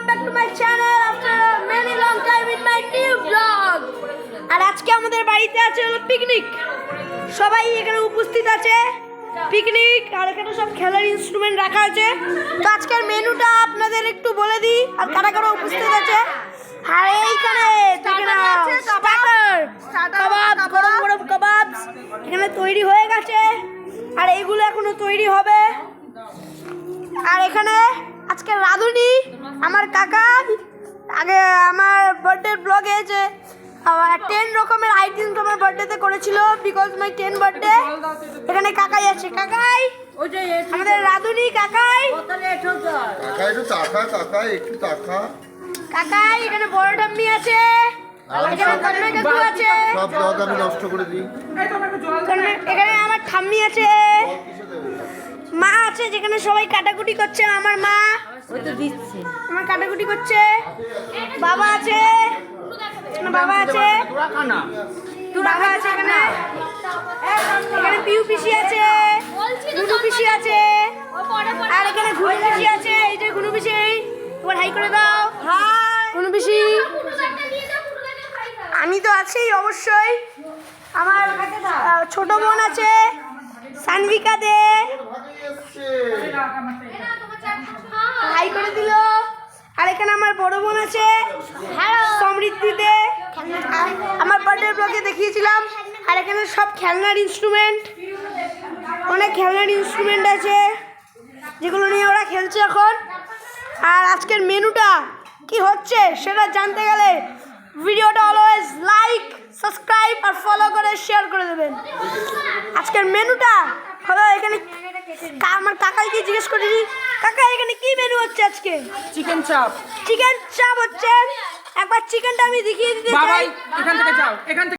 back to my channel after a many long time in my new vlog. আর আজকে আমাদের বাড়িতে আছে হলো পিকনিক। সবাই এখানে উপস্থিত আছে পিকনিক, আর এখানে সব খেলার ইনস্ট্রুমেন্ট রাখা আছে। তো আজকের মেনুটা আপনাদের একটু বলে দিই আর কারা কারা উপস্থিত আছে। আর এইখানে কাবাব, গরম গরম কাবাব এখানে তৈরি হয়ে গেছে, আর এইগুলো এখনো তৈরি হবে। আর এখানে আজকে রাধুনি আমার কাকা আগে আমার বার্থডে ব্লগে যে 10 রকমের আইটেম আমার বার্থডেতে করেছিল, বিকজ মাই 10 বার্থডে। এখানে কাকাই আছে, কাকাই আমাদের রাধুনি কাকাই কাকাই এখানে বড় ঠাম্মি আছে, এখানে আমার ঠাম্মি আছে, মা আছে যেখানে সবাই কাটাকুটি করছে। আমার মা আমার কাটাকুটি করছে, বাবা আছে বাবা আছে বাবা আছে এখানে এখানে পিউ পিসি আছে, গুনু পিসি আছে, আর এখানে ঘুনু পিসি আছে। এই যে গুনু পিসি, তোমার হাই করে দাও। হাই গুনু পিসি। আমি তো আছি অবশ্যই, আমার ছোট বোন আছে সানভিকা দে, হাই করে দিল। আর এখানে আমার বড় বোন আছে সমৃদ্ধি দে, আমার বার্থডে ব্লগে দেখিয়েছিলাম। আর এখানে সব খেলনার ইনস্ট্রুমেন্ট, অনেক খেলনার ইনস্ট্রুমেন্ট আছে যেগুলো নিয়ে ওরা খেলছে এখন। আর আজকের মেনুটা কি হচ্ছে সেটা জানতে গেলে ভিডিওটা অলওয়েজ লাইক, সাবস্ক্রাইব আর ফলো করে শেয়ার করে দেবেন। আজকের মেনুটা হলো এখানে আমার কাকাইকে জিজ্ঞেস করিনি, কাকা এখানে কি মেনু হচ্ছে আজকে? চিকেন চাপ। চিকেন চাপ হচ্ছে। একবার চিকেনটা আমি দেখিয়ে দিতে চাই। এখান থেকে যাও, এখান থেকে